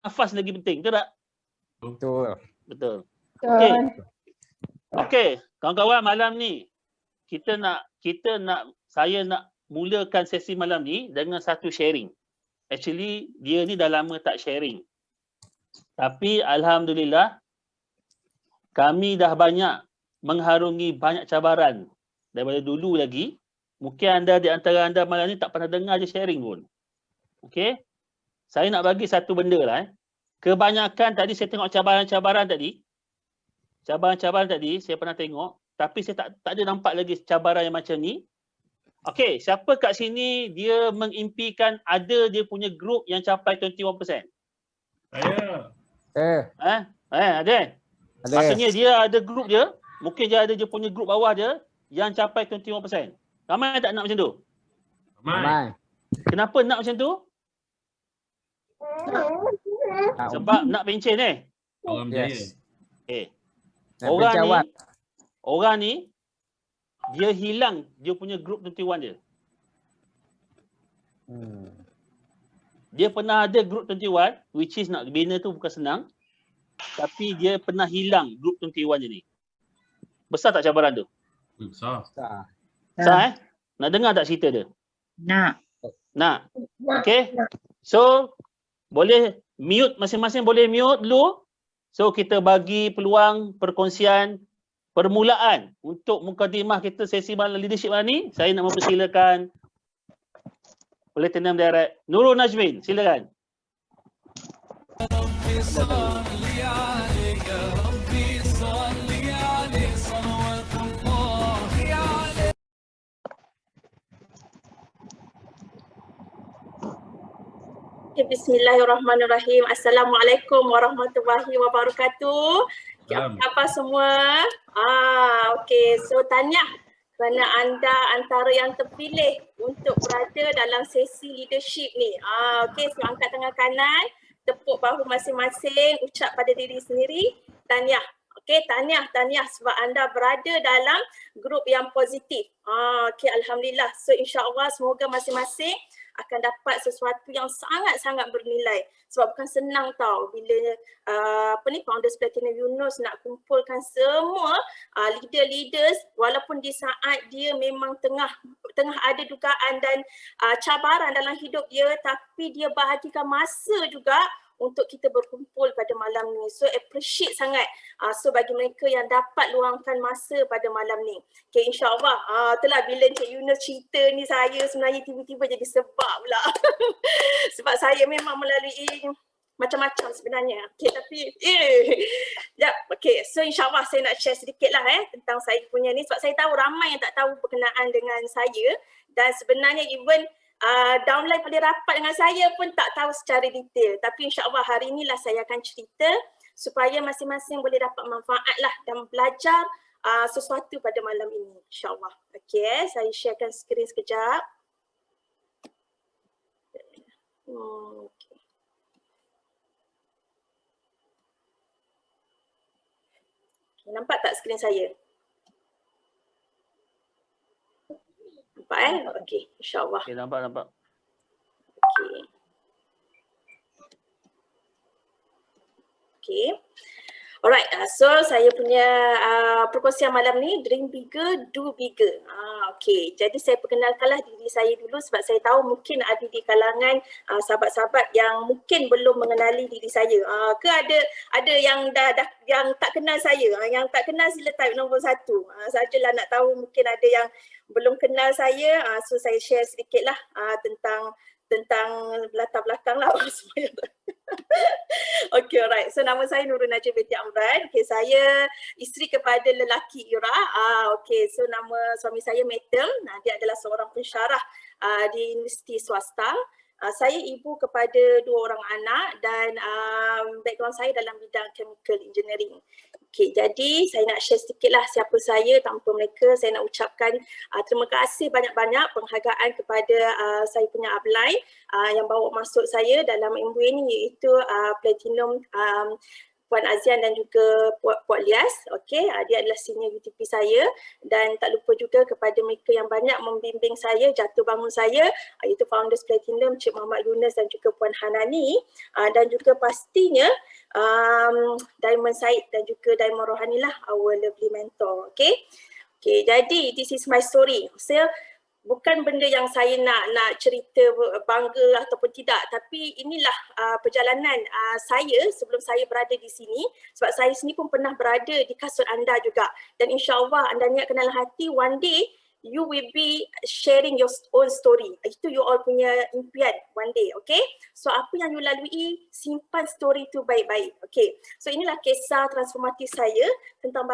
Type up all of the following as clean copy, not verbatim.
nafas lagi penting, betul tak? Betul. Betul. Okey. Okey, kawan-kawan, malam ni saya nak mulakan sesi malam ni dengan satu sharing. Actually, dia ni dah lama tak sharing. Tapi alhamdulillah kami dah banyak mengharungi banyak cabaran daripada dulu lagi. Mungkin anda di antara anda malam ni tak pernah dengar je sharing pun. Okey? Saya nak bagi satu benda lah. Kebanyakan tadi saya tengok cabaran-cabaran tadi. Cabaran-cabaran tadi saya pernah tengok. Tapi saya tak ada nampak lagi cabaran yang macam ni. Okey, siapa kat sini dia mengimpikan ada dia punya group yang capai 21%? Saya. Ada? Maksudnya dia ada group dia. Mungkin dia ada dia punya group bawah dia yang capai 21%. Ramai tak nak macam tu? Ramai. Kenapa nak macam tu? Sebab nak pencen Orang berjaya. Orang ni dia hilang dia punya group 21 dia. Dia pernah ada group 21 which is nak bina tu bukan senang. Tapi dia pernah hilang group 21 je ni. Besar tak cabaran tu? Besar. Besar Nak dengar tak cerita dia? Nak. Okey. So boleh mute masing-masing, boleh mute dulu. So kita bagi peluang perkongsian permulaan untuk mukadimah kita sesi malam leadership malam ni. Saya nak mempersilakan Lieutenant Direct Nurul Najmin, silakan. Bismillahirrahmanirrahim. Assalamualaikum warahmatullahi wabarakatuh. Apa semua? Okey. So tahniah kerana anda antara yang terpilih untuk berada dalam sesi leadership ni. Okey, so angkat tangan kanan, tepuk bahu masing-masing, ucap pada diri sendiri, tahniah. Okey, tahniah sebab anda berada dalam grup yang positif. Okey, alhamdulillah. So insya-Allah semoga masing-masing akan dapat sesuatu yang sangat-sangat bernilai. Sebab bukan senang tau bila Founders Platinum Yunus nak kumpulkan semua leaders walaupun di saat dia memang tengah ada dugaan dan cabaran dalam hidup dia, tapi dia bahagikan masa juga untuk kita berkumpul pada malam ni. So appreciate sangat. So bagi mereka yang dapat luangkan masa pada malam ni. Okay, insyaAllah. Itulah bila Encik Yunus cerita ni, saya sebenarnya tiba-tiba jadi sebab pula. Sebab saya memang melalui macam-macam sebenarnya. Okay, tapi okay, so insyaAllah saya nak share sedikit lah tentang saya punya ni. Sebab saya tahu ramai yang tak tahu berkenaan dengan saya. Dan sebenarnya even downline paling rapat dengan saya pun tak tahu secara detail. Tapi insyaAllah hari inilah saya akan cerita supaya masing-masing boleh dapat manfaat lah dan belajar sesuatu pada malam ini, insyaAllah. Okay, saya sharekan skrin sekejap. Okay. Nampak tak skrin saya? Nampak Okey, insyaAllah. Okay, nampak. Okey. Okay. Alright, so saya punya perkongsian malam ni, dream bigger, do bigger. Okay, jadi saya perkenalkanlah diri saya dulu sebab saya tahu mungkin ada di kalangan sahabat-sahabat yang mungkin belum mengenali diri saya. Ke ada yang dah yang tak kenal saya. Yang tak kenal sila type nombor 1. Sajalah nak tahu mungkin ada yang belum kenal saya. So saya share sedikitlah tentang latar belakang lah semuanya. Okay, alright. So nama saya Nurul Najib binti Amran. Okay, saya isteri kepada lelaki Ira. Okay, so nama suami saya Metem. Dia adalah seorang pensyarah di universiti swasta. Saya ibu kepada 2 orang anak dan background saya dalam bidang chemical engineering. Okay, jadi saya nak share sedikit lah siapa saya tanpa mereka. Saya nak ucapkan terima kasih banyak-banyak penghargaan kepada saya punya upline yang bawa masuk saya dalam MBA ni, iaitu Platinum Puan Azian dan juga Puan Lias. Okey, dia adalah senior UTP saya, dan tak lupa juga kepada mereka yang banyak membimbing saya, jatuh bangun saya, iaitu Founders Platinum, Cik Muhammad Yunus dan juga Puan Hanani, dan juga pastinya Diamond Said dan juga Diamond Rohani lah, our lovely mentor. Okey. Okay, jadi this is my story. Saya bukan benda yang saya nak cerita bangga ataupun tidak, tapi inilah perjalanan saya sebelum saya berada di sini, sebab saya sendiri pun pernah berada di kasut anda juga, dan insyaAllah anda niat kenal hati, one day you will be sharing your own story. Itu you all punya impian one day, okay? So apa yang you lalui, simpan story tu baik-baik, okay? So inilah kisah transformatif saya tentang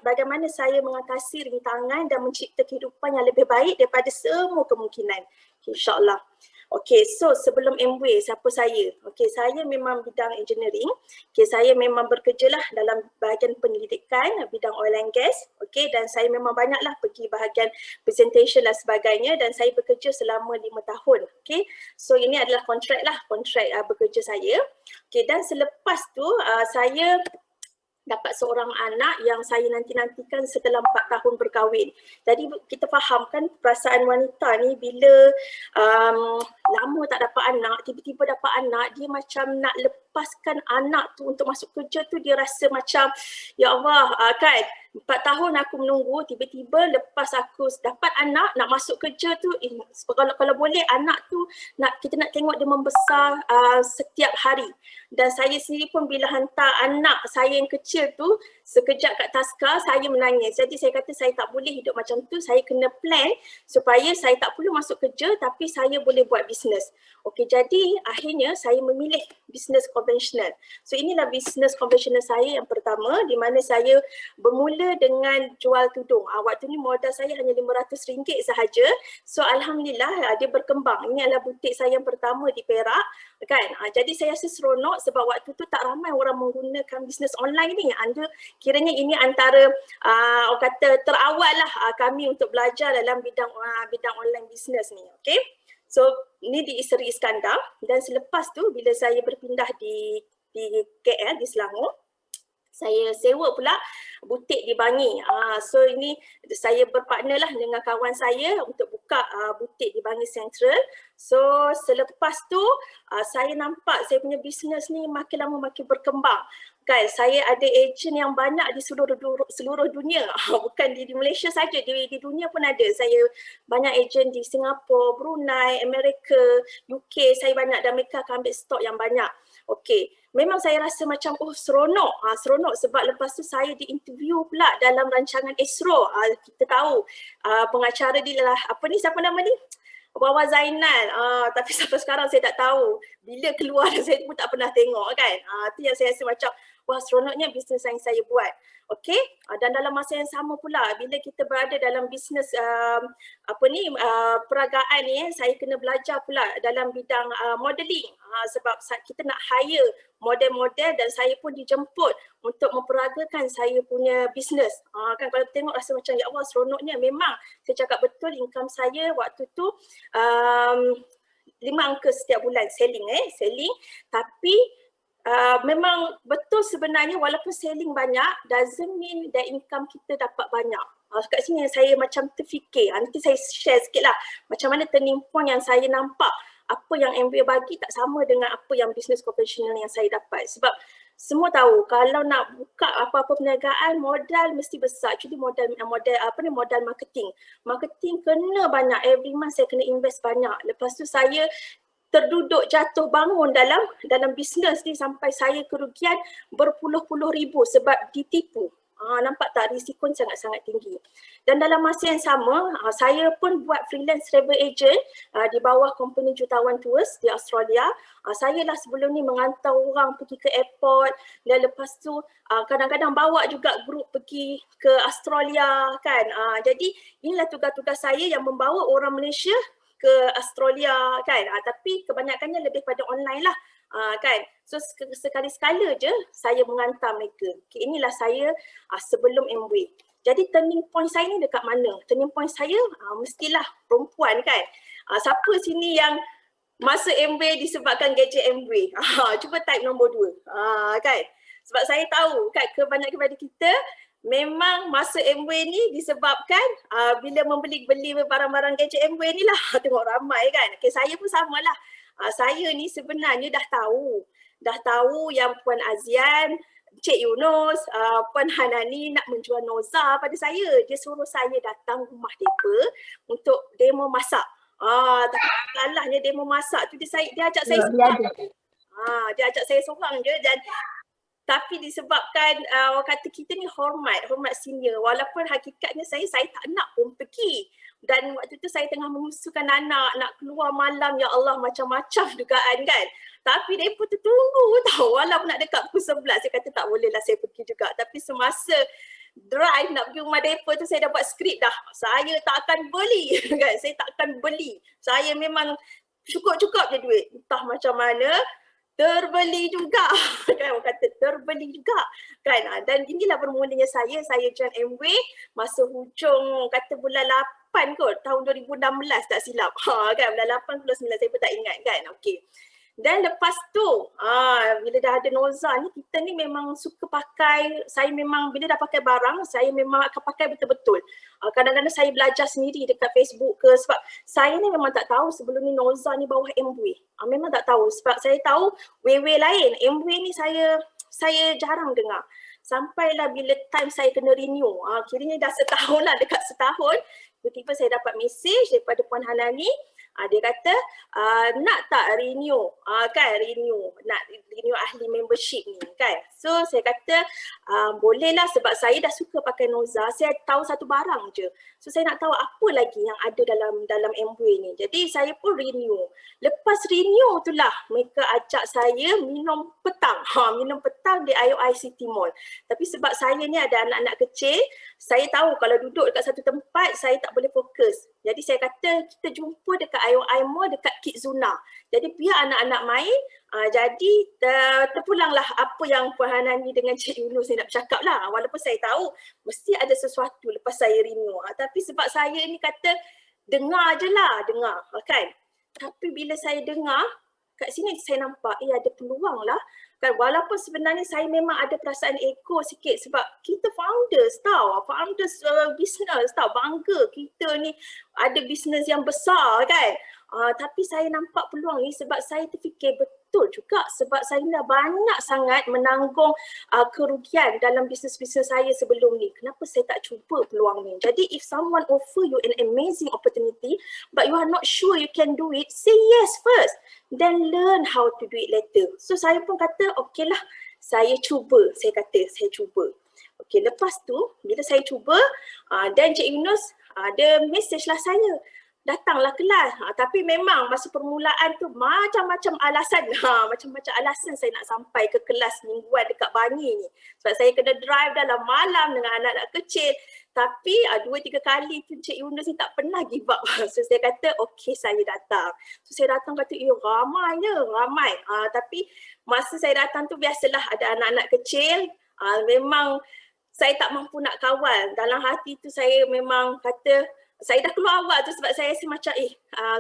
bagaimana saya mengatasi rintangan dan mencipta kehidupan yang lebih baik daripada semua kemungkinan, insyaAllah. Okay, so sebelum Amway, siapa saya? Okay, saya memang bidang engineering. Okay, saya memang bekerjalah dalam bahagian penyelidikan, bidang oil and gas. Okay, dan saya memang banyaklah pergi bahagian presentation dan sebagainya, dan saya bekerja selama 5 tahun. Okay, so ini adalah kontrak bekerja saya. Okay, dan selepas tu saya dapat seorang anak yang saya nanti-nantikan setelah 4 tahun berkahwin. Jadi kita faham kan perasaan wanita ni bila lama tak dapat anak, tiba-tiba dapat anak, dia macam nak lepaskan anak tu untuk masuk kerja tu, dia rasa macam ya Allah, kan 4 tahun aku menunggu, tiba-tiba lepas aku dapat anak, nak masuk kerja tu, kalau boleh anak tu kita nak tengok dia membesar setiap hari. Dan saya sendiri pun bila hantar anak saya yang kecil tu sekejap kat Taska, saya menangis. Jadi saya kata saya tak boleh hidup macam tu, saya kena plan supaya saya tak perlu masuk kerja tapi saya boleh buat bisnes. Okey, jadi akhirnya saya memilih bisnes konvensional. So inilah bisnes konvensional saya yang pertama, di mana saya bermula dengan jual tudung. Waktu ni modal saya hanya RM500 sahaja. So alhamdulillah dia berkembang. Ini adalah butik saya yang pertama di Perak, kan. Jadi saya rasa seronok sebab waktu tu tak ramai orang menggunakan bisnes online ni. Kiranya ini antara orang kata terawal lah kami untuk belajar dalam bidang online bisnes ni. Okay. So ni di Seri Iskandar, dan selepas tu bila saya berpindah di KL, di Selangor, saya sewa pula butik di Bangi. So ini saya berpartner lah dengan kawan saya untuk buka butik di Bangi Central. So selepas tu saya nampak saya punya bisnes ni makin lama makin berkembang. Kan, saya ada ejen yang banyak di seluruh dunia. Bukan di Malaysia saja, di dunia pun ada. Saya banyak ejen di Singapura, Brunei, Amerika, UK. Saya banyak, dan mereka akan ambil stok yang banyak. Okey, memang saya rasa macam seronok. Seronok sebab lepas tu saya diinterview pula dalam rancangan Esro. Kita tahu pengacara dia lah, siapa nama ni? Wawa Zainal, tapi sampai sekarang saya tak tahu. Bila keluar saya pun tak pernah tengok, kan. Itu yang saya rasa macam, wah seronoknya bisnes yang saya buat. Okey, dan dalam masa yang sama pula bila kita berada dalam bisnes peragaan ni, saya kena belajar pula dalam bidang modeling, sebab kita nak hire model-model, dan saya pun dijemput untuk memperagakan saya punya bisnes. Kan kalau tengok rasa macam ya Allah seronoknya. Memang saya cakap betul, income saya waktu tu 5 angka setiap bulan selling, tapi memang betul sebenarnya walaupun selling banyak doesn't mean that income kita dapat banyak. Kat sini saya macam terfikir, nanti saya share sikit lah macam mana turning point yang saya nampak apa yang Amway bagi tak sama dengan apa yang bisnes konvensional yang saya dapat. Sebab semua tahu kalau nak buka apa-apa perniagaan modal mesti besar. Actually modal marketing. Marketing kena banyak, every month saya kena invest banyak. Lepas tu saya terduduk jatuh bangun dalam bisnes ni sampai saya kerugian berpuluh-puluh ribu sebab ditipu. Nampak tak, risiko sangat-sangat tinggi. Dan dalam masa yang sama, saya pun buat freelance travel agent di bawah company Jutawan Tours di Australia. Saya lah sebelum ni mengantar orang pergi ke airport, dan lepas tu kadang-kadang bawa juga grup pergi ke Australia, kan. Jadi inilah tugas-tugas saya yang membawa orang Malaysia ke Australia, kan. Tapi kebanyakannya lebih pada online lah. Kan, so sekali-sekala je saya mengantar mereka. Okay, inilah saya sebelum Amway. Jadi turning point saya ni dekat mana? Turning point saya mestilah perempuan, kan. Siapa sini yang masa Amway disebabkan gadget Amway? Cuba type nombor 2, kan. Sebab saya tahu kan kebanyakan kepada kita memang masa MW ni disebabkan bila membeli barang-barang gadget MW ni lah tengok ramai kan. Okay, saya pun samalah. Saya ni sebenarnya dah tahu yang Puan Azian, Cik Yunus, Puan Hanani nak menjual Noza pada saya. Dia suruh saya datang rumah mereka untuk demo masak. Tapi salahnya demo masak tu dia ajak saya seorang. Dia ajak saya seorang je dan tapi disebabkan orang kata kita ni hormat senior, walaupun hakikatnya saya tak nak pun pergi. Dan waktu tu saya tengah mengusulkan anak nak keluar malam, ya Allah macam-macam dugaan kan. Tapi mereka tu tunggu tau, walaupun nak dekat pukul 11 saya kata tak boleh lah saya pergi juga. Tapi semasa drive nak pergi rumah mereka tu saya dah buat skrip dah. Saya tak akan beli kan, saya tak akan beli. Saya memang cukup-cukup je duit. Entah macam mana terbeli juga kan, orang kata terbeli juga kan. Dan inilah bermulanya saya join MW masa hujung kata bulan 8 kot tahun 2016 tak silap kan, bulan 8 bulan 9 saya pun tak ingat kan. Okey. Dan lepas tu bila dah ada Noza ni, kita ni memang suka pakai, saya memang bila dah pakai barang saya memang akan pakai betul-betul. Kadang-kadang saya belajar sendiri dekat Facebook ke, sebab saya ni memang tak tahu sebelum ni Noza ni bawah MW. Memang tak tahu sebab saya tahu WW lain, MW ni saya jarang dengar. Sampailah bila time saya kena renew, kiranya dah setahun lah, dekat setahun, tiba-tiba saya dapat mesej daripada Puan Hanani. Dia kata nak tak renew, nak renew ahli membership ni kan. So saya kata bolehlah sebab saya dah suka pakai Noza, saya tahu satu barang je. So saya nak tahu apa lagi yang ada dalam MW ni. Jadi saya pun renew. Lepas renew tu lah mereka ajak saya minum petang. Minum petang di IOI City Mall. Tapi sebab saya ni ada anak-anak kecil, saya tahu kalau duduk dekat satu tempat saya tak boleh fokus. Jadi saya kata kita jumpa dekat IOI Mall dekat Kidzuna. Jadi biar anak-anak main. Jadi terpulanglah apa yang Puan Hanani dengan Cik Yunus ni nak bercakap lah. Walaupun saya tahu mesti ada sesuatu lepas saya renew. Tapi sebab saya ni kata dengar je lah, dengar kan. Tapi bila saya dengar, kat sini saya nampak ada peluang lah. Kan, walaupun sebenarnya saya memang ada perasaan ego sikit sebab kita founders tau, business tau, bangga kita ni ada bisnes yang besar kan. Tapi saya nampak peluang ni sebab saya terfikir betul juga sebab saya dah banyak sangat menanggung kerugian dalam bisnes-bisnes saya sebelum ni. Kenapa saya tak cuba peluang ni? Jadi if someone offer you an amazing opportunity but you are not sure you can do it, say yes first. Then learn how to do it later. So saya pun kata okey lah, saya cuba. Saya kata saya cuba. Okey, lepas tu bila saya cuba dan Cik Yunus dia message lah saya. Datanglah kelas. Tapi memang masa permulaan tu macam-macam alasan. Macam-macam alasan saya nak sampai ke kelas mingguan dekat Bangi ni. Sebab saya kena drive dalam malam dengan anak-anak kecil. Tapi 2-3 kali tu Cik Yunus ni tak pernah give up. So saya kata okey saya datang. So saya datang kata ramai. Tapi masa saya datang tu biasalah ada anak-anak kecil. Memang saya tak mampu nak kawal. Dalam hati tu saya memang kata saya dah keluar awal tu sebab saya rasa macam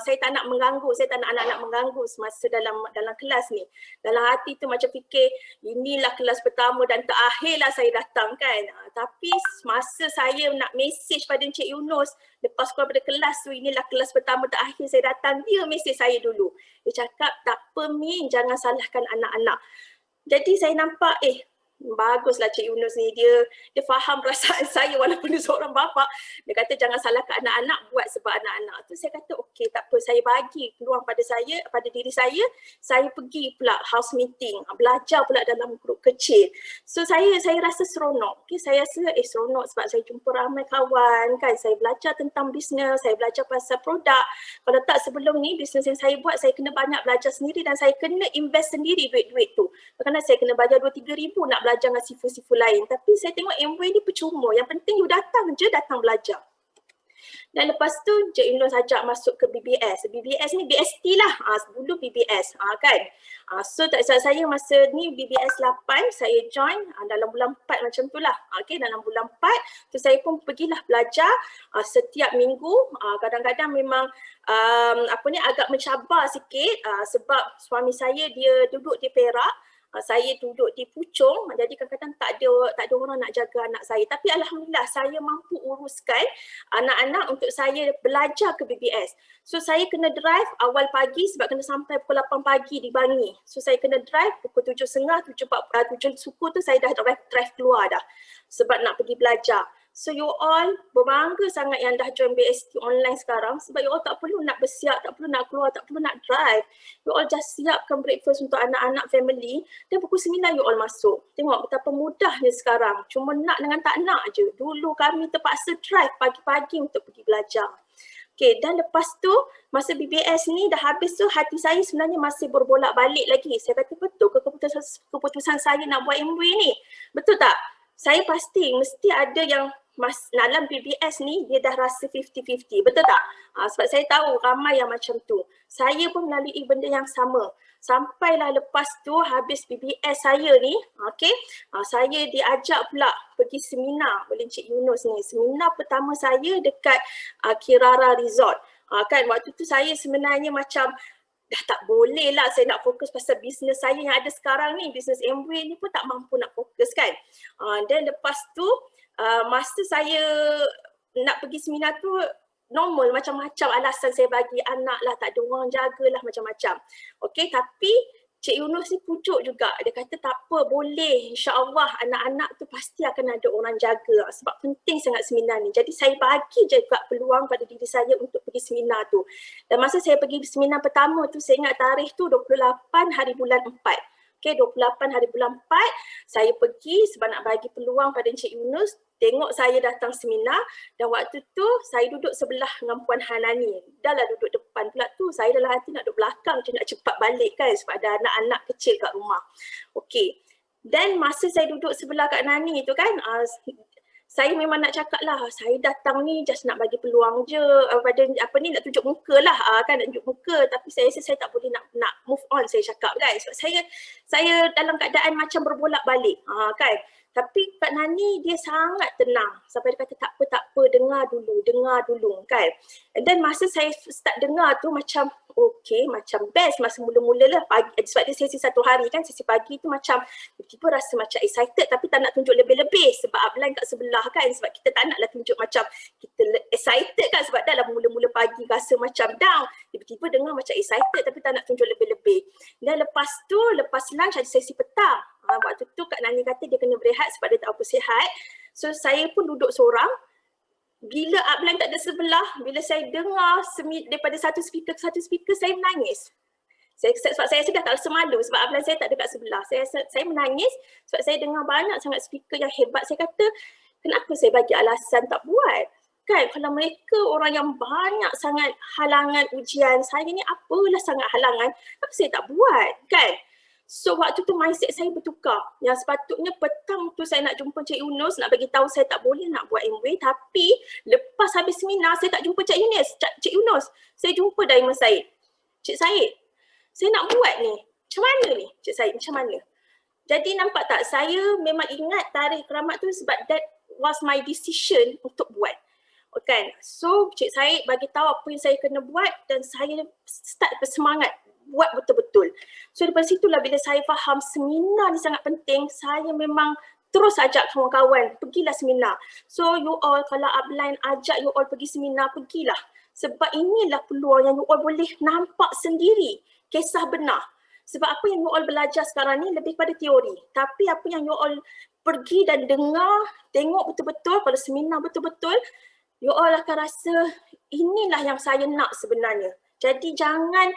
saya tak nak mengganggu, saya tak nak anak-anak mengganggu semasa dalam kelas ni. Dalam hati tu macam fikir inilah kelas pertama dan terakhirlah saya datang kan. Tapi masa saya nak mesej pada Encik Yunus lepas keluar pada kelas tu, inilah kelas pertama terakhir saya datang, dia mesej saya dulu. Dia cakap tak apa Min, jangan salahkan anak-anak. Jadi saya nampak baguslah Cik Yunus ni, dia faham perasaan saya walaupun dia seorang bapa. Dia kata jangan salahkan anak-anak, buat sebab anak-anak. Tu saya kata okey tak apa, saya bagi peluang pada diri saya pergi pula house meeting, belajar pula dalam grup kecil. So saya rasa seronok. Okay, saya rasa seronok sebab saya jumpa ramai kawan kan, saya belajar tentang bisnes, saya belajar pasal produk. Kalau tak sebelum ni bisnes yang saya buat saya kena banyak belajar sendiri dan saya kena invest sendiri duit-duit tu. Kadang-kadang saya kena bayar 2-3 ribu nak belajar dengan sifu-sifu lain. Tapi saya tengok MW ni percuma. Yang penting you datang belajar. Dan lepas tu Cik Yunus ajak masuk ke BBS. BBS ni BST lah. Dulu BBS kan. So tak salah saya masa ni BBS 8 saya join dalam bulan 4 macam tu lah. Okay, dalam bulan 4 tu saya pun pergilah belajar setiap minggu. Kadang-kadang memang agak mencabar sikit sebab suami saya dia duduk di Perak. Saya duduk di pucung, jadi kadang-kadang tak ada orang nak jaga anak saya. Tapi alhamdulillah saya mampu uruskan anak-anak untuk saya belajar ke BBS. So saya kena drive awal pagi sebab kena sampai pukul 8 pagi di Bangi. So saya kena drive pukul 7.30, 7 suku tu saya dah drive keluar dah sebab nak pergi belajar. So you all berbangga sangat yang dah join BST online sekarang sebab you all tak perlu nak bersiap, tak perlu nak keluar, tak perlu nak drive. You all just siapkan breakfast untuk anak-anak family dan pukul 9 you all masuk. Tengok betapa mudahnya sekarang. Cuma nak dengan tak nak je. Dulu kami terpaksa drive pagi-pagi untuk pergi belajar. Okay, dan lepas tu masa BBS ni dah habis tu hati saya sebenarnya masih berbolak balik lagi. Saya kata betul ke keputusan saya nak buat MBA ni? Betul tak? Saya pasti mesti ada yang dalam BBS ni dia dah rasa 50-50. Betul tak? Sebab saya tahu ramai yang macam tu. Saya pun melalui benda yang sama. Sampailah lepas tu habis BBS saya ni, okay, saya diajak pula pergi seminar oleh Encik Yunus ni. Seminar pertama saya dekat Kirara Resort. Kan waktu tu saya sebenarnya macam dah tak boleh lah saya nak fokus pasal bisnes saya yang ada sekarang ni. Bisnes Amway ni pun tak mampu nak fokus kan. Dan lepas tu masa saya nak pergi seminar tu normal macam-macam alasan saya bagi anak lah, tak ada orang jagalah macam-macam. Okey, tapi Cik Yunus ni pujuk juga. Dia kata tak apa, boleh. InsyaAllah anak-anak tu pasti akan ada orang jaga sebab penting sangat seminar ni. Jadi saya bagi juga peluang pada diri saya untuk pergi seminar tu. Dan masa saya pergi seminar pertama tu, saya ingat tarikh tu 28 hari bulan 4. Okay, 28 hari bulan 4 saya pergi sebab nak bagi peluang pada Encik Yunus tengok saya datang seminar dan waktu tu saya duduk sebelah dengan Puan Hanani. Dah lah duduk depan pula tu, saya dalam hati nak duduk belakang je nak cepat balik kan sebab ada anak-anak kecil kat rumah. Okay, dan masa saya duduk sebelah Kak Nani tu kan, saya memang nak cakap lah, saya datang ni just nak bagi peluang je pada apa ni, nak tunjuk muka lah kan, nak tunjuk muka, tapi saya rasa saya tak boleh nak move on saya cakap kan sebab saya dalam keadaan macam berbolak balik kan. Tapi Kak Nani dia sangat tenang sampai dia kata tak apa, dengar dulu kan. And then masa saya start dengar tu macam okay, macam best masa mula-mula lah pagi, sebab dia sesi 1 hari kan, sesi pagi tu macam tiba-tiba rasa macam excited tapi tak nak tunjuk lebih-lebih sebab upline kat sebelah kan, sebab kita tak naklah tunjuk macam kita excited kan sebab dah lah mula-mula pagi rasa macam down, tiba-tiba dengar macam excited tapi tak nak tunjuk lebih-lebih. Dan lepas tu, lepas lunch ada sesi petang. Waktu tu Kak Nani kata dia kena berehat sebab dia tak apa sihat. So saya pun duduk seorang. Bila upline tak ada sebelah, bila saya dengar daripada satu speaker ke satu speaker, saya menangis. Sebab saya dah tak rasa malu sebab upline saya tak ada kat sebelah. Saya menangis sebab saya dengar banyak sangat speaker yang hebat. Saya kata, kenapa saya bagi alasan tak buat? Kan kalau mereka orang yang banyak sangat halangan ujian, saya ni apalah sangat halangan, kenapa saya tak buat? Kan? So waktu tu mindset saya bertukar. Yang sepatutnya petang tu saya nak jumpa Cik Yunus nak bagi tahu saya tak boleh nak buat MBA, tapi lepas habis seminar saya tak jumpa Cik Yunus. Saya jumpa Daiman Said. Cik Said, saya nak buat ni. Macam mana ni Cik Said? Macam mana? Jadi nampak tak, saya memang ingat tarikh keramat tu sebab that was my decision untuk buat. Kan? So Cik Said bagi tahu apa yang saya kena buat dan saya start bersemangat buat betul-betul. So daripada situlah bila saya faham seminar ni sangat penting, saya memang terus ajak kawan-kawan, pergilah seminar. So you all kalau upline ajak you all pergi seminar, pergilah. Sebab inilah peluang yang you all boleh nampak sendiri kisah benar. Sebab apa yang you all belajar sekarang ni lebih pada teori. Tapi apa yang you all pergi dan dengar, tengok betul-betul, kalau seminar betul-betul, you all akan rasa inilah yang saya nak sebenarnya. Jadi jangan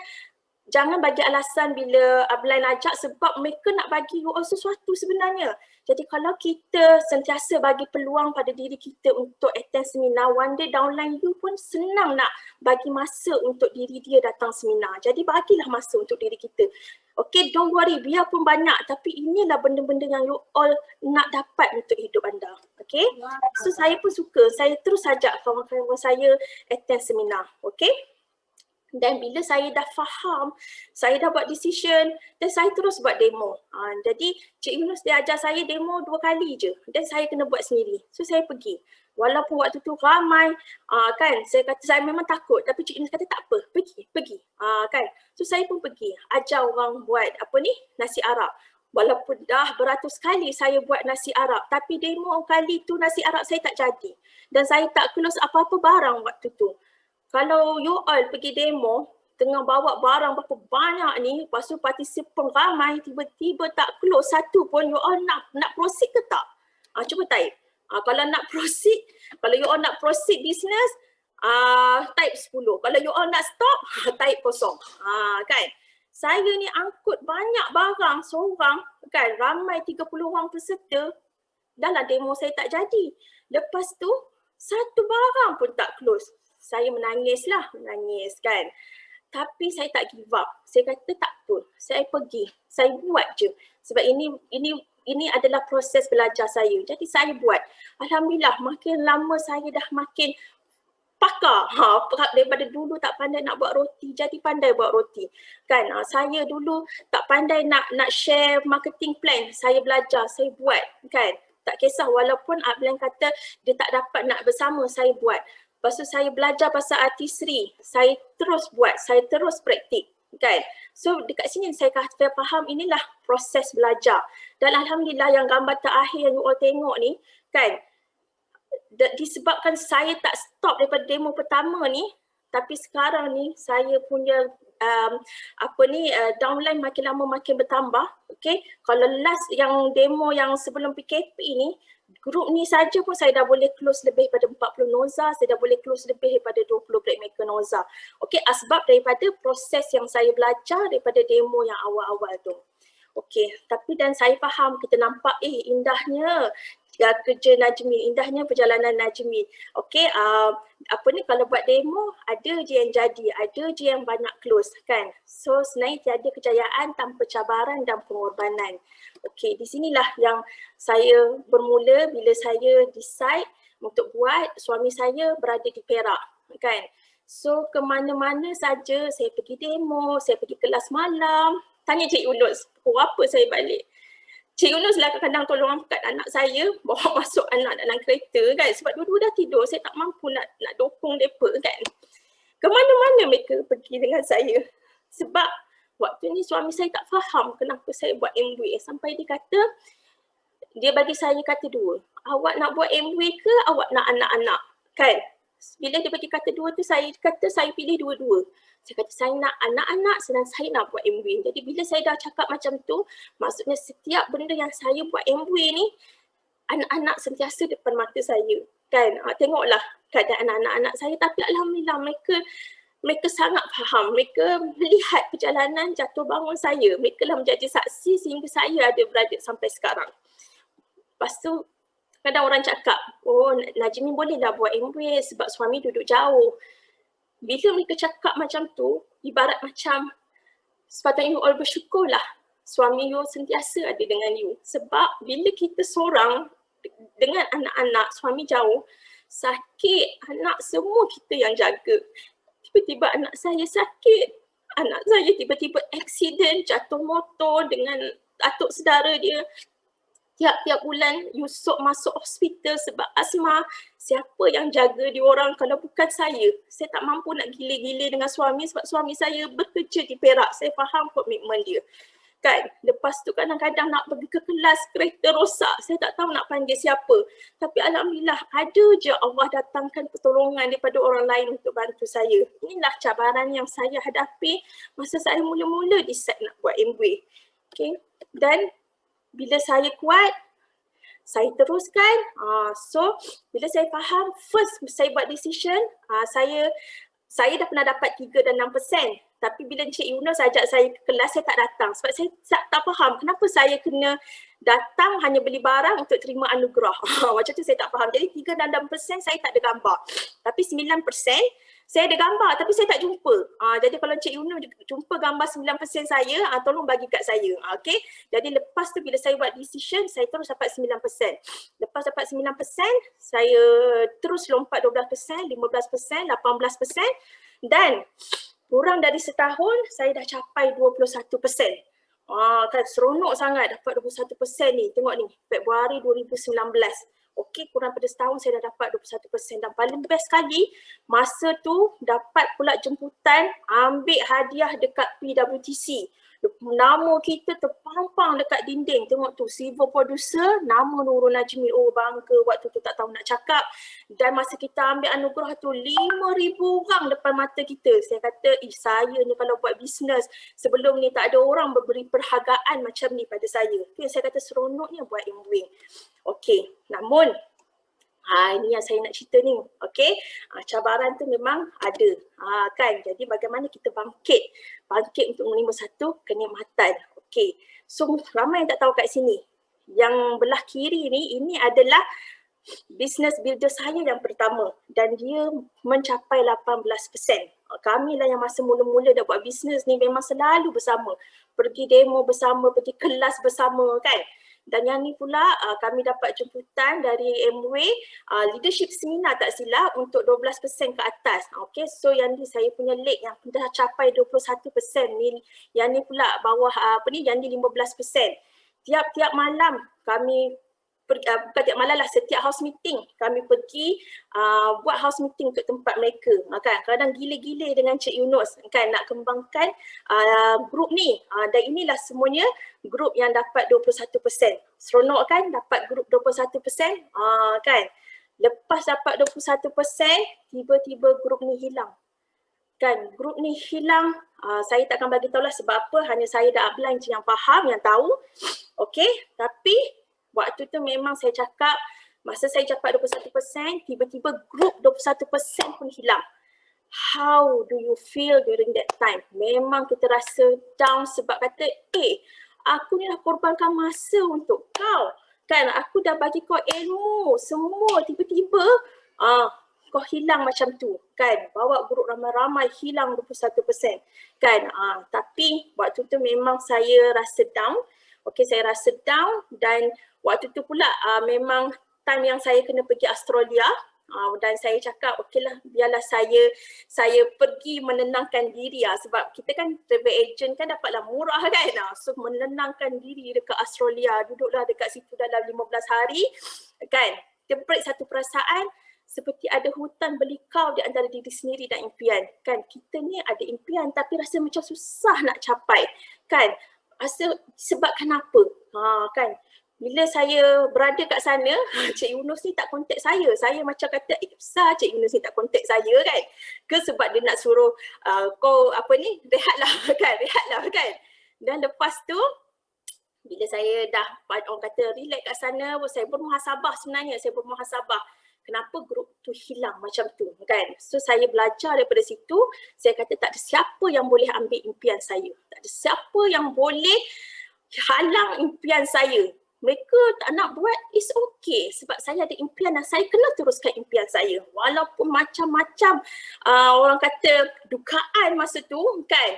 bagi alasan bila upline ajak sebab mereka nak bagi you all sesuatu sebenarnya. Jadi kalau kita sentiasa bagi peluang pada diri kita untuk attend seminar, one day downline you pun senang nak bagi masa untuk diri dia datang seminar. Jadi bagilah masa untuk diri kita. Okay, don't worry, biarpun banyak tapi inilah benda-benda yang you all nak dapat untuk hidup anda. Okay, so saya pun suka, saya terus ajak kawan-kawan saya attend seminar. Okay. Dan bila saya dah faham, saya dah buat decision dan saya terus buat demo. Jadi Cik Yunus dia ajar saya demo 2 kali je dan saya kena buat sendiri. So saya pergi. Walaupun waktu tu ramai kan, saya kata saya memang takut tapi Cik Yunus kata tak apa, pergi. Kan. So saya pun pergi ajar orang buat apa ni, nasi Arab. Walaupun dah beratus kali saya buat nasi Arab, tapi demo kali tu nasi Arab saya tak jadi. Dan saya tak close apa-apa barang waktu tu. Kalau you all pergi demo, tengah bawa barang berapa banyak ni, lepas tu participant ramai, tiba-tiba tak close satu pun, you all nak proceed ke tak? Cuba type. Kalau nak proceed, kalau you all nak proceed business, type 10. Kalau you all nak stop, type kosong. Kan? Saya ni angkut banyak barang seorang, kan, ramai 30 orang peserta, dahlah demo saya tak jadi. Lepas tu, satu barang pun tak close. Saya menangis kan. Tapi saya tak give up. Saya kata tak apa, saya pergi, saya buat je. Sebab ini adalah proses belajar saya. Jadi saya buat. Alhamdulillah, makin lama saya dah makin pakar. Daripada dulu tak pandai nak buat roti, jadi pandai buat roti. Kan, saya dulu tak pandai nak share marketing plan. Saya belajar, saya buat. Kan, tak kisah walaupun Upline kata dia tak dapat nak bersama, saya buat. Lepas tu saya belajar pasal artistry. Saya terus buat, saya terus praktik. Kan, so dekat sini saya faham inilah proses belajar. Dan Alhamdulillah yang gambar terakhir yang you all tengok ni, kan, disebabkan saya tak stop daripada demo pertama ni, tapi sekarang ni saya punya downline makin lama makin bertambah. Okay, kalau last yang demo yang sebelum PKP ni, grup ni saja pun saya dah boleh close lebih daripada 40 noza, saya dah boleh close lebih daripada 20 break maker noza. Okay, asbab daripada proses yang saya belajar daripada demo yang awal-awal tu. Okay, tapi dan saya faham, kita nampak indahnya kerja Najmi, indahnya perjalanan Najmi. Okay, kalau buat demo, ada je yang jadi, ada je yang banyak close, kan. So sebenarnya tiada kejayaan tanpa cabaran dan pengorbanan. Okay, di sinilah yang saya bermula bila saya decide untuk buat. Suami saya berada di Perak, kan. So ke mana-mana saja saya pergi demo, saya pergi kelas malam. Tanya Cik Yunus, pukul apa saya balik. Cik Yunus lah kadang-kadang tolong angkat anak saya, bawa masuk anak dalam kereta, kan. Sebab dua-dua dah tidur, saya tak mampu nak dokong mereka, kan. Ke mana-mana mereka pergi dengan saya. Sebab waktu ni suami saya tak faham kenapa saya buat MW. Sampai dia kata, dia bagi saya kata dua. Awak nak buat MW ke awak nak anak-anak, kan. Bila dia bagi kata dua tu, saya kata saya pilih dua-dua. Saya kata saya nak anak-anak dan saya nak buat MW. Jadi bila saya dah cakap macam tu, maksudnya setiap benda yang saya buat MW ni, anak-anak sentiasa depan mata saya. Kan, tengoklah keadaan anak-anak saya. Tapi Alhamdulillah mereka sangat faham. Mereka melihat perjalanan jatuh bangun saya. Mereka lah menjadi saksi sehingga saya ada berada sampai sekarang. Lepas tu, kadang orang cakap, oh Najmi bolehlah buat MW sebab suami duduk jauh. Bila mereka cakap macam tu, ibarat macam sepatutnya you all bersyukurlah suami you sentiasa ada dengan you. Sebab bila kita seorang dengan anak-anak, suami jauh, sakit, anak semua kita yang jaga. Tiba-tiba anak saya sakit, anak saya tiba-tiba aksiden, jatuh motor dengan atuk saudara dia. Tiap-tiap bulan Yusuf masuk hospital sebab asma. Siapa yang jaga diorang kalau bukan saya? Saya tak mampu nak gila-gila dengan suami sebab suami saya bekerja di Perak. Saya faham komitmen dia. Kan? Lepas tu kadang-kadang nak pergi ke kelas, kereta rosak. Saya tak tahu nak panggil siapa. Tapi Alhamdulillah ada je Allah datangkan pertolongan daripada orang lain untuk bantu saya. Inilah cabaran yang saya hadapi masa saya mula-mula decide nak buat MW. Okay? Dan bila saya kuat, saya teruskan. So, bila saya faham, first saya buat decision, saya dah pernah dapat 3 dan 6%. Tapi bila Encik Yunus ajak saya ke kelas, saya tak datang. Sebab saya tak faham kenapa saya kena datang hanya beli barang untuk terima anugerah. Macam tu saya tak faham. Jadi 3 dan 6% saya tak ada gambar. Tapi 9% saya ada gambar tapi saya tak jumpa. Jadi kalau Encik Yunus jumpa gambar 9% saya, tolong bagi kat saya. Okay. Jadi lepas tu bila saya buat decision, saya terus dapat 9%. Lepas dapat 9%, saya terus lompat 12%, 15%, 18%. Dan kurang dari setahun, saya dah capai 21%. Kan seronok sangat dapat 21% ni. Tengok ni, Februari 2019. Okey, kurang pada setahun saya dah dapat 21%. Dan paling best sekali, masa tu dapat pula jemputan ambil hadiah dekat PWTC. Nama kita terpampang dekat dinding. Tengok tu, silver producer, nama Nurul Najmi. Oh bangga, waktu tu tak tahu nak cakap. Dan masa kita ambil anugerah tu, 5,000 orang depan mata kita. Saya kata, saya ni kalau buat bisnes, sebelum ni tak ada orang beri perhargaan macam ni pada saya. Tu yang saya kata seronoknya buat MWing. Okey, namun ini yang saya nak cerita ni. Okey, cabaran tu memang ada. Kan, jadi bagaimana kita bangkit untuk nombor 1, kenikmatan. Okey, so ramai yang tak tahu kat sini. Yang belah kiri ni, ini adalah business builder saya yang pertama dan dia mencapai 18%. Kami lah yang masa mula-mula dah buat bisnes ni memang selalu bersama. Pergi demo bersama, pergi kelas bersama kan. Dan yang ni pula kami dapat jemputan dari MWay leadership seminar tak silap untuk 12% ke atas. Okay, so yang ni saya punya leg yang dah capai 21% ni, yang ni pula bawah yang ni 15%. Tiap-tiap malam kami bukan tiap malam lah, setiap house meeting kami pergi buat house meeting untuk tempat mereka kan. Kadang gila-gila dengan Cik Yunus kan nak kembangkan grup ni dan inilah semuanya grup yang dapat 21%. Seronok kan dapat grup 21% kan. Lepas dapat 21%, tiba-tiba grup ni hilang. Kan, grup ni hilang, saya takkan bagi tahu lah sebab apa, hanya saya dan upline je yang faham, yang tahu. Okey, tapi waktu tu memang saya cakap, masa saya dapat 21%, tiba-tiba grup 21% pun hilang. How do you feel during that time? Memang kita rasa down sebab kata, aku ni dah korbankan masa untuk kau. Kan, aku dah bagi kau ilmu, semua tiba-tiba kau hilang macam tu. Kan, bawa grup ramai-ramai hilang 21%. Kan, tapi waktu tu memang saya rasa down. Okey, saya rasa down dan waktu tu pula memang time yang saya kena pergi Australia dan saya cakap okeylah biarlah saya pergi menenangkan diri sebab kita kan travel agent kan dapatlah murah kan. So menenangkan diri dekat Australia, duduklah dekat situ dalam 15 hari kan. Terberit satu perasaan seperti ada hutan berlikau di antara diri sendiri dan impian. Kan kita ni ada impian tapi rasa macam susah nak capai. Kan rasa sebab kenapa? Kan bila saya berada kat sana, Cik Yunus ni tak kontak saya. Saya macam kata, besar Cik Yunus ni tak kontak saya kan? Ke sebab dia nak suruh kau rehatlah kan? Dan lepas tu, bila saya dah orang kata relax kat sana, saya bermuhasabah sebenarnya, kenapa grup tu hilang macam tu kan. So saya belajar daripada situ, saya kata tak ada siapa yang boleh ambil impian saya. Tak ada siapa yang boleh halang impian saya. Mereka tak nak buat, it's okay sebab saya ada impian dan saya kena teruskan impian saya. Walaupun macam-macam orang kata dugaan masa tu kan.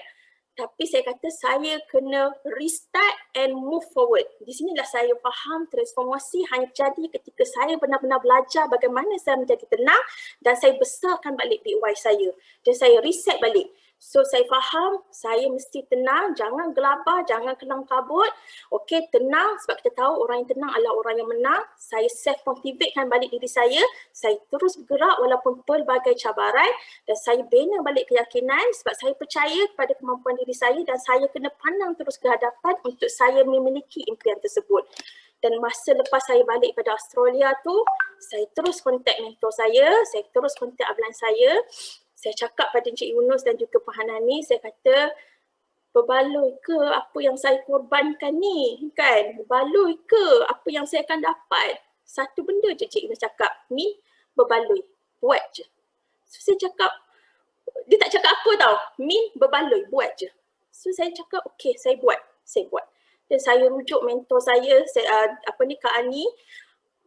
Tapi saya kata saya kena restart and move forward. Di sinilah saya faham transformasi hanya jadi ketika saya benar-benar belajar bagaimana saya menjadi tenang dan saya besarkan balik BY saya. Dan saya reset balik. So saya faham saya mesti tenang, jangan gelabah, jangan kelang kabut. Okey, tenang sebab kita tahu orang yang tenang adalah orang yang menang. Saya self-motivatekan balik diri saya terus bergerak walaupun pelbagai cabaran dan saya bina balik keyakinan sebab saya percaya kepada kemampuan diri saya dan saya kena pandang terus ke hadapan untuk saya memiliki impian tersebut. Dan masa lepas saya balik pada Australia tu, saya terus kontak mentor saya terus kontak upline saya. Saya cakap pada Encik Yunus dan juga Puan Hanani, saya kata, berbaloi ke apa yang saya korbankan ni? Kan? Berbaloi ke apa yang saya akan dapat? Satu benda je Encik Yunus cakap, Min, berbaloi, buat je. So saya cakap, dia tak cakap apa tau, Min, berbaloi, buat je. So saya cakap, okey, saya buat. Dan saya rujuk mentor saya, Kak Ani.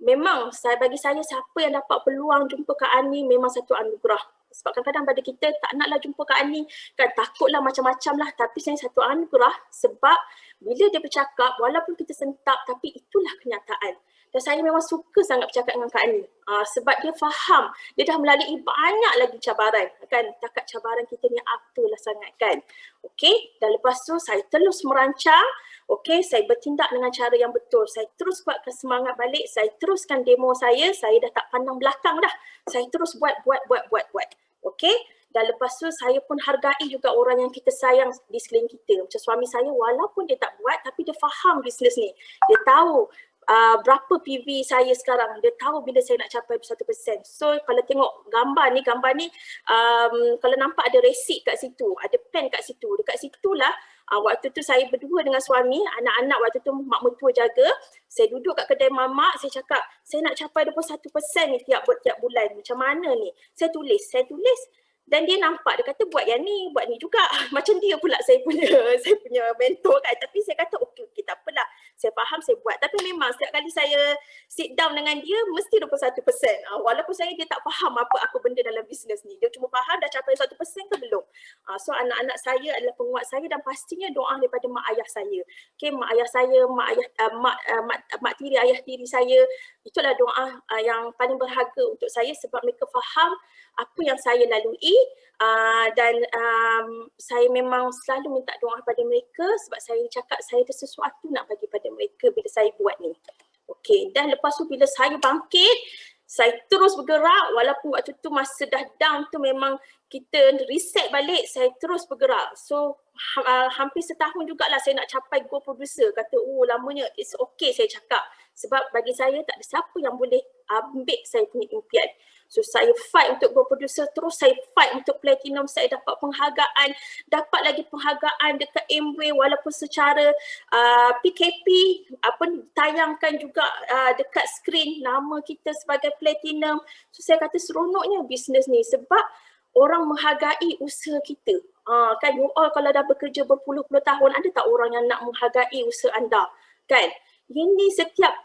Memang bagi saya siapa yang dapat peluang jumpa Kak Ani memang satu anugerah. Sebab kadang-kadang pada kita tak naklah jumpa Kak Ani, kan takutlah macam-macam lah. Tapi saya satu anugerah sebab bila dia bercakap, walaupun kita sentak tapi itulah kenyataan. Dan saya memang suka sangat bercakap dengan Kak Ani sebab dia faham, dia dah melalui banyak lagi cabaran kan. Takat cabaran kita ni apalah sangat kan. Okey, dan lepas tu saya terus merancang. Okey, saya bertindak dengan cara yang betul. Saya terus kuatkan semangat balik, saya teruskan demo saya dah tak pandang belakang dah. Saya terus buat. Okey, Dan lepas tu saya pun hargai juga orang yang kita sayang di sekeliling kita. Macam suami saya walaupun dia tak buat tapi dia faham bisnes ni. Dia tahu berapa PV saya sekarang. Dia tahu bila saya nak capai 1%. So kalau tengok gambar ni kalau nampak ada resit kat situ, ada pen kat situ. Dekat situlah waktu tu saya berdua dengan suami, anak-anak waktu tu mak mertua jaga. Saya duduk kat kedai mamak, saya cakap saya nak capai 21% ni tiap bulan. Macam mana ni? Saya tulis. Dan dia nampak, dia kata buat yang ni, buat ni juga. Macam dia pula saya punya mentor kan. Tapi saya kata okey, tak apalah. Saya faham, saya buat. Tapi memang setiap kali saya sit down dengan dia, mesti 21%. Walaupun dia tak faham apa benda dalam bisnes ni. Dia cuma faham dah capai 1% ke belum. So anak-anak saya adalah penguat saya dan pastinya doa daripada mak ayah saya. Okay, mak ayah saya, mak tiri, ayah tiri saya. Itulah doa yang paling berharga untuk saya sebab mereka faham apa yang saya lalui dan saya memang selalu minta doa pada mereka sebab saya cakap saya ada sesuatu nak bagi pada mereka bila saya buat ni. Okey, dan lepas tu bila saya bangkit, saya terus bergerak walaupun waktu tu masa dah down tu memang kita reset balik, saya terus bergerak. So hampir setahun jugalah saya nak capai Go Producer. Kata lamanya, it's okay saya cakap. Sebab bagi saya tak ada siapa yang boleh ambil saya punya impian. So saya fight untuk Go Producer, terus saya fight untuk Platinum, saya dapat penghargaan, dapat lagi penghargaan dekat Amway walaupun secara PKP tayangkan juga dekat skrin nama kita sebagai Platinum. So saya kata seronoknya bisnes ni sebab orang menghargai usaha kita. Kan you all kalau dah bekerja berpuluh-puluh tahun, ada tak orang yang nak menghargai usaha anda? Kan? Ini setiap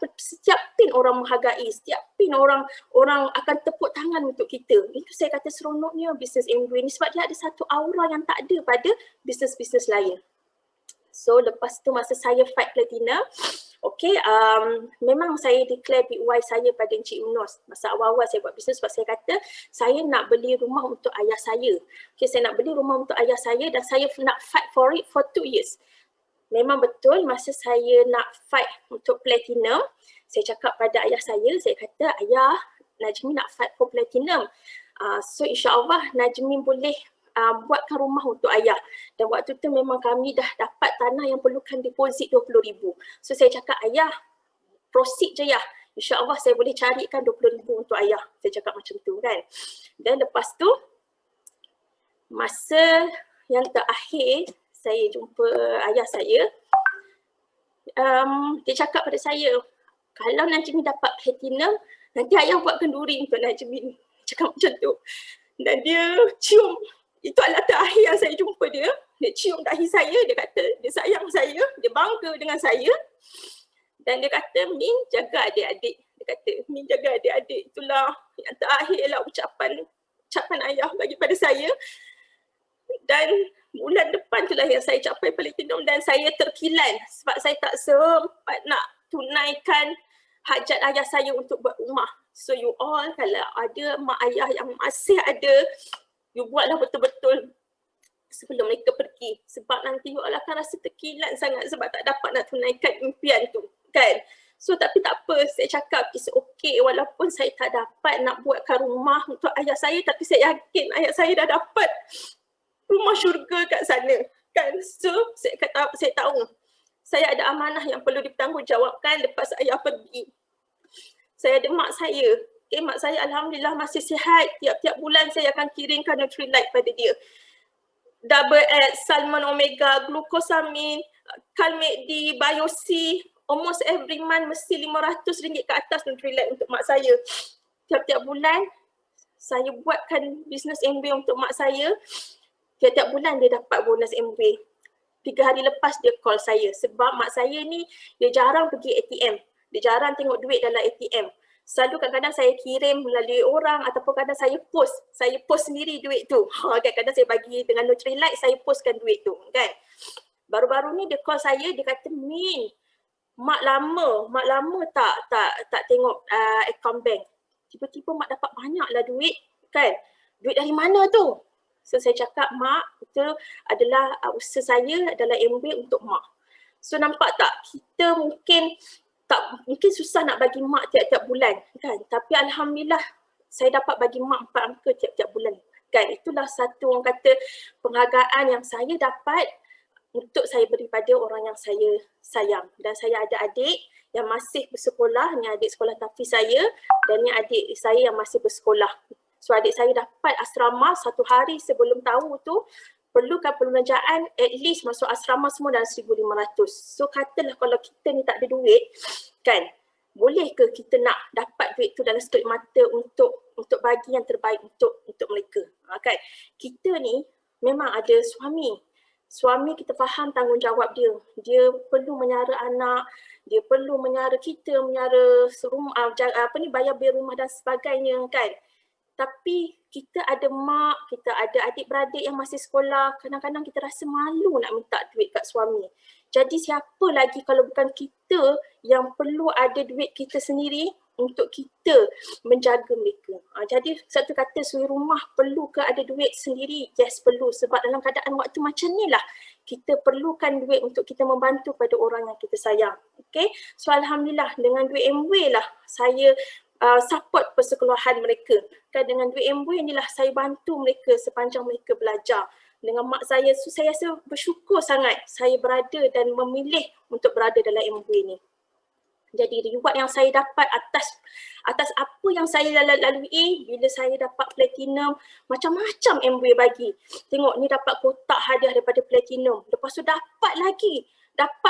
pin orang menghargai, setiap pin orang akan tepuk tangan untuk kita. Itu saya kata seronoknya bisnes Amway ni sebab dia ada satu aura yang tak ada pada bisnes-bisnes lain. So lepas tu masa saya fight Platinum, memang saya declare BY saya pada Encik Yunus. Masa awal-awal saya buat bisnes sebab saya kata saya nak beli rumah untuk ayah saya. Saya nak beli rumah untuk ayah saya dan saya nak fight for it for 2 years. Memang betul masa saya nak fight untuk Platinum, saya cakap pada ayah saya kata, ayah, Najmi nak fight for Platinum. So insyaAllah Najmi boleh buatkan rumah untuk ayah. Dan waktu tu memang kami dah dapat tanah yang perlukan deposit 20,000. So saya cakap, ayah, proceed je ya. InsyaAllah saya boleh carikan 20,000 untuk ayah. Saya cakap macam tu kan. Dan lepas tu, masa yang terakhir, saya jumpa ayah saya, dia cakap pada saya, kalau Najmi dapat Platinum, nanti ayah buat kenduri untuk Najmi. Cakap macam tu. Dan dia cium, itu adalah terakhir yang saya jumpa dia. Dia cium dahi saya, dia kata dia sayang saya, dia bangga dengan saya. Dan dia kata, Min jaga adik-adik. Dia kata, Min jaga adik-adik. Itulah yang terakhirlah ucapan ayah bagi pada saya. Dan bulan depan itulah yang saya capai Platinum dan saya terkilan sebab saya tak sempat nak tunaikan hajat ayah saya untuk buat rumah. So you all kalau ada mak ayah yang masih ada, you buatlah betul-betul sebelum mereka pergi. Sebab nanti you all akan rasa terkilan sangat sebab tak dapat nak tunaikan impian tu kan. So tapi tak apa, saya cakap it's okay walaupun saya tak dapat nak buatkan rumah untuk ayah saya tapi saya yakin ayah saya dah dapat rumah syurga kat sana kan. So saya tahu saya ada amanah yang perlu dipertanggungjawabkan lepas ayah pergi. Saya ada mak saya. Mak saya alhamdulillah masih sihat. Tiap-tiap bulan saya akan kirimkan Nutrilite pada dia. Double X, Salmon Omega, Glucosamine, Calmate D, Bio-C, almost every month mesti RM500 ke atas Nutrilite untuk mak saya. Tiap-tiap bulan saya buatkan bisnes Amway untuk mak saya. Tiap-tiap bulan dia dapat bonus Amway. 3 hari lepas dia call saya sebab mak saya ni dia jarang pergi ATM. Dia jarang tengok duit dalam ATM. Selalu kadang-kadang saya kirim melalui orang ataupun kadang saya post. Saya post sendiri duit tu. Kadang-kadang saya bagi dengan Nutrilite, saya postkan duit tu kan. Baru-baru ni dia call saya, dia kata, Min, mak lama tak tengok account bank. Tiba-tiba mak dapat banyaklah duit kan. Duit dari mana tu? So saya cakap, mak, itu adalah usaha saya adalah Amway untuk mak. So nampak tak, kita mungkin susah nak bagi mak tiap-tiap bulan kan. Tapi alhamdulillah saya dapat bagi mak 4 angka tiap-tiap bulan. Kan itulah satu orang kata penghargaan yang saya dapat untuk saya beri pada orang yang saya sayang. Dan saya ada adik yang masih bersekolah, ni adik sekolah tahfiz saya dan ni adik saya yang masih bersekolah. So adik saya dapat asrama 1 hari sebelum tahu tu perlukan perbelanjaan at least masuk asrama semua dalam 1,500. So katalah kalau kita ni tak ada duit kan, boleh ke kita nak dapat duit tu dalam sekejap mata untuk bagi yang terbaik untuk mereka. Kan kita ni memang ada suami kita faham tanggungjawab dia. Dia perlu menyara anak, dia perlu menyara kita, menyara rumah, bayar bil rumah dan sebagainya kan. Tapi kita ada mak, kita ada adik-beradik yang masih sekolah, kadang-kadang kita rasa malu nak minta duit kat suami. Jadi siapa lagi kalau bukan kita yang perlu ada duit kita sendiri untuk kita menjaga mereka. Jadi satu kata suri rumah perlu ke ada duit sendiri? Yes, perlu, sebab dalam keadaan waktu macam ni lah kita perlukan duit untuk kita membantu pada orang yang kita sayang. Okay, so alhamdulillah dengan duit MW lah saya support persekolahan mereka. Kan dengan duit MW inilah saya bantu mereka sepanjang mereka belajar. Dengan mak saya, so saya rasa bersyukur sangat saya berada dan memilih untuk berada dalam MW ni. Jadi reward yang saya dapat atas apa yang saya lalui bila saya dapat platinum, macam-macam MW bagi. Tengok ni dapat kotak hadiah daripada platinum. Lepas tu dapat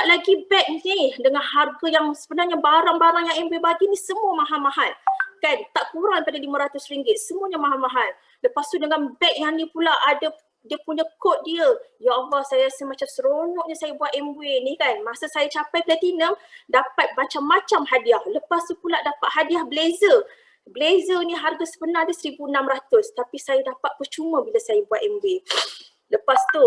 lagi beg ni dengan harga yang sebenarnya barang-barang yang MW bagi ni semua mahal-mahal. Kan tak kurang daripada RM500, semuanya mahal-mahal. Lepas tu dengan beg yang ni pula ada dia punya kod dia. Ya Allah, saya rasa macam seronoknya saya buat MW ni kan. Masa saya capai platinum, dapat macam-macam hadiah. Lepas tu pula dapat hadiah blazer. Blazer ni harga sebenar dia RM1,600 tapi saya dapat percuma bila saya buat MW. Lepas tu,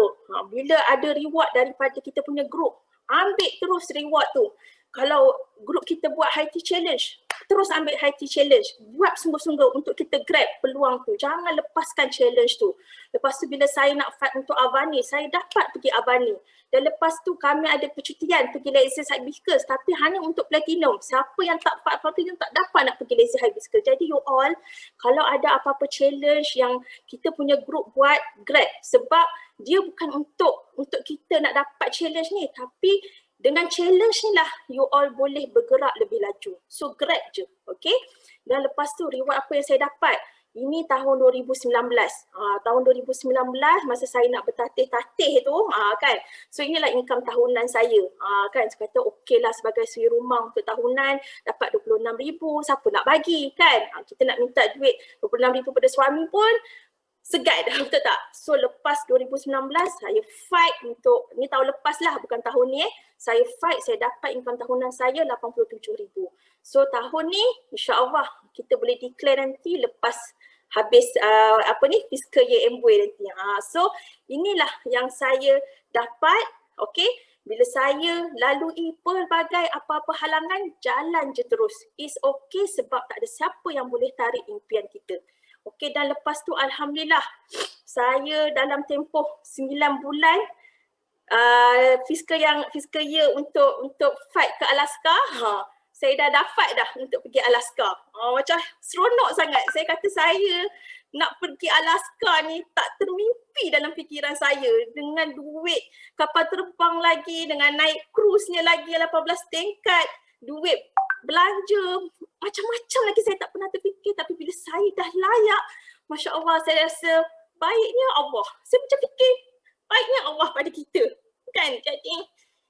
bila ada reward daripada kita punya group, ambil terus reward tu. Kalau group kita buat high tea challenge, terus ambil high tea challenge. Buat sungguh-sungguh untuk kita grab peluang tu. Jangan lepaskan challenge tu. Lepas tu bila saya nak fight untuk Avani, saya dapat pergi Avani. Dan lepas tu kami ada percutian pergi laser hibiscus tapi hanya untuk platinum. Siapa yang tak fight platinum tak dapat nak pergi laser hibiscus. Jadi you all, kalau ada apa-apa challenge yang kita punya group buat, grab. Sebab dia bukan untuk kita nak dapat challenge ni, tapi dengan challenge ni lah you all boleh bergerak lebih laju. So grab je, okay? Dan lepas tu reward apa yang saya dapat? Ini tahun 2019. Tahun 2019 masa saya nak bertatih-tatih tu, kan. So inilah income tahunan saya. Kan, saya kata okey lah sebagai suri rumah untuk tahunan dapat 26,000, siapa nak bagi kan? Kita nak minta duit 26,000 pada suami pun segat dah, betul tak? So lepas 2019 saya fight untuk, ni tahun lepas lah bukan tahun ni saya fight, saya dapat income tahunan saya 87,000. So tahun ni insya-Allah kita boleh declare nanti lepas habis fiscal year MW nanti. So inilah yang saya dapat, okay? Bila saya lalui pelbagai apa-apa halangan, jalan je terus. It's okay sebab tak ada siapa yang boleh tarik impian kita. Okey, dan lepas tu alhamdulillah saya dalam tempoh 9 bulan fiscal year untuk fight ke Alaska, saya dah dapat dah untuk pergi Alaska. Macam seronok sangat. Saya kata saya nak pergi Alaska ni tak termimpi dalam fikiran saya. Dengan duit kapal terbang lagi, dengan naik cruise-nya lagi 18 tingkat, duit belanja, macam-macam lagi saya tak pernah terfikir. Tapi bila saya dah layak, Masya Allah, saya rasa baiknya Allah. Saya macam fikir, baiknya Allah pada kita. Kan? Jadi,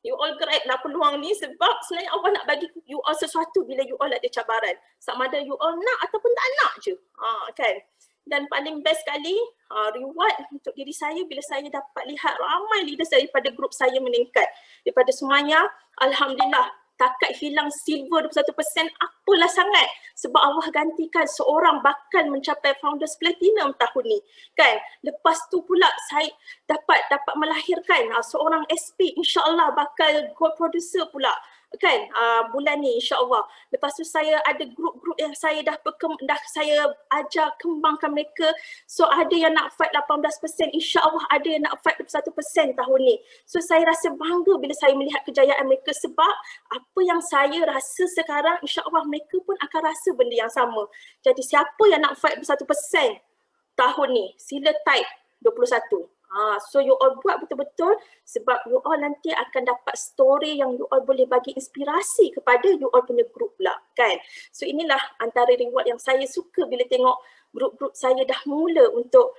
you all grab lah peluang ni sebab sebenarnya Allah nak bagi you all sesuatu bila you all ada cabaran. Sama ada you all nak ataupun tak nak je. Kan? Dan paling best sekali, reward untuk diri saya bila saya dapat lihat ramai leaders daripada grup saya meningkat. Daripada semuanya, alhamdulillah, takat hilang silver 21%, apalah sangat. Sebab Allah gantikan seorang bakal mencapai Founders Platinum tahun ni. Kan? Lepas tu pula saya dapat melahirkan seorang SP, insya-Allah bakal gold producer pula. Kan, bulan ni insya-Allah. Lepas tu saya ada grup-grup yang saya dah saya ajar kembangkan mereka. So ada yang nak fight 18%, insya-Allah ada yang nak fight 21% tahun ni. So saya rasa bangga bila saya melihat kejayaan mereka sebab apa yang saya rasa sekarang, insya-Allah mereka pun akan rasa benda yang sama. Jadi siapa yang nak fight 21%, tahun ni. Sila type 21. So you all buat betul-betul sebab you all nanti akan dapat story yang you all boleh bagi inspirasi kepada you all punya group lah kan. So inilah antara reward yang saya suka bila tengok grup-grup saya dah mula untuk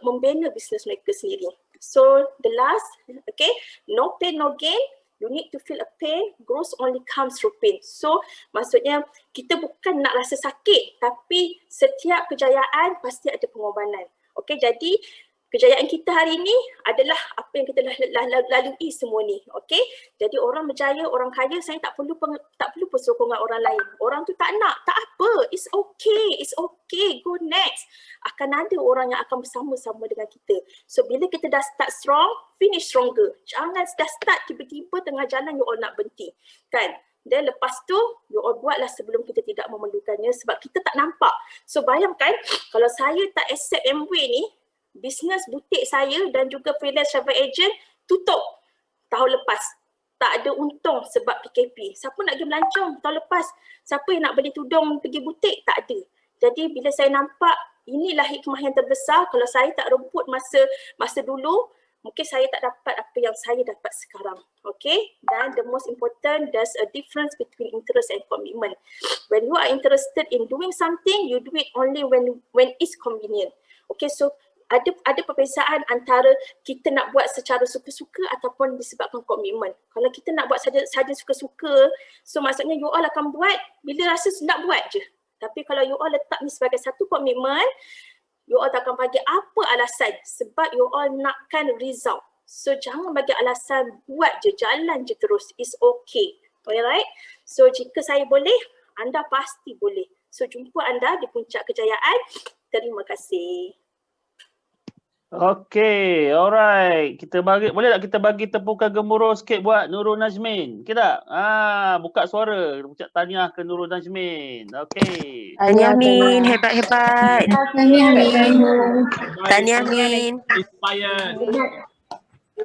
membina bisnes mereka sendiri. So the last, okay, no pain no gain. You need to feel a pain, growth only comes through pain. So maksudnya kita bukan nak rasa sakit tapi setiap kejayaan pasti ada pengorbanan. Okay, jadi kejayaan kita hari ini adalah apa yang kita lalui semua ni. Okay, jadi orang berjaya, orang kaya, saya tak perlu persokongan orang lain. Orang tu tak nak, tak apa, it's okay, go next. Akan ada orang yang akan bersama-sama dengan kita. So bila kita dah start strong, finish stronger. Jangan dah start tiba-tiba tengah jalan you all nak berhenti, kan? Dan lepas tu, you all buatlah sebelum kita tidak memerlukannya sebab kita tak nampak. So bayangkan kalau saya tak accept Amway ni, bisnes butik saya dan juga freelance travel agent tutup tahun lepas. Tak ada untung sebab PKP. Siapa nak pergi melancong tahun lepas? Siapa yang nak beli tudung pergi butik? Tak ada. Jadi bila saya nampak inilah hikmah yang terbesar, kalau saya tak rebut masa dulu, mungkin saya tak dapat apa yang saya dapat sekarang. Okay? Dan the most important, there's a difference between interest and commitment. When you are interested in doing something, you do it only when it's convenient. Okay, so ada perbezaan antara kita nak buat secara suka-suka ataupun disebabkan komitmen. Kalau kita nak buat saja suka-suka, so maksudnya you all akan buat bila rasa nak buat je. Tapi kalau you all letak ni sebagai satu komitmen, you all tak akan bagi apa alasan sebab you all nakkan result. So jangan bagi alasan, buat je, jalan je terus. It's okay. Alright? So jika saya boleh, anda pasti boleh. So jumpa anda di puncak kejayaan. Terima kasih. Okay, alright. Boleh tak kita bagi tepukan gemuruh sikit buat Nurul Najmin? Okay tak? Buka suara. Ucap tahniah ke Nurul Najmin. Okay. Tahniah Min, hebat-hebat. Tahniah Min. Tahniah Min. Inspired.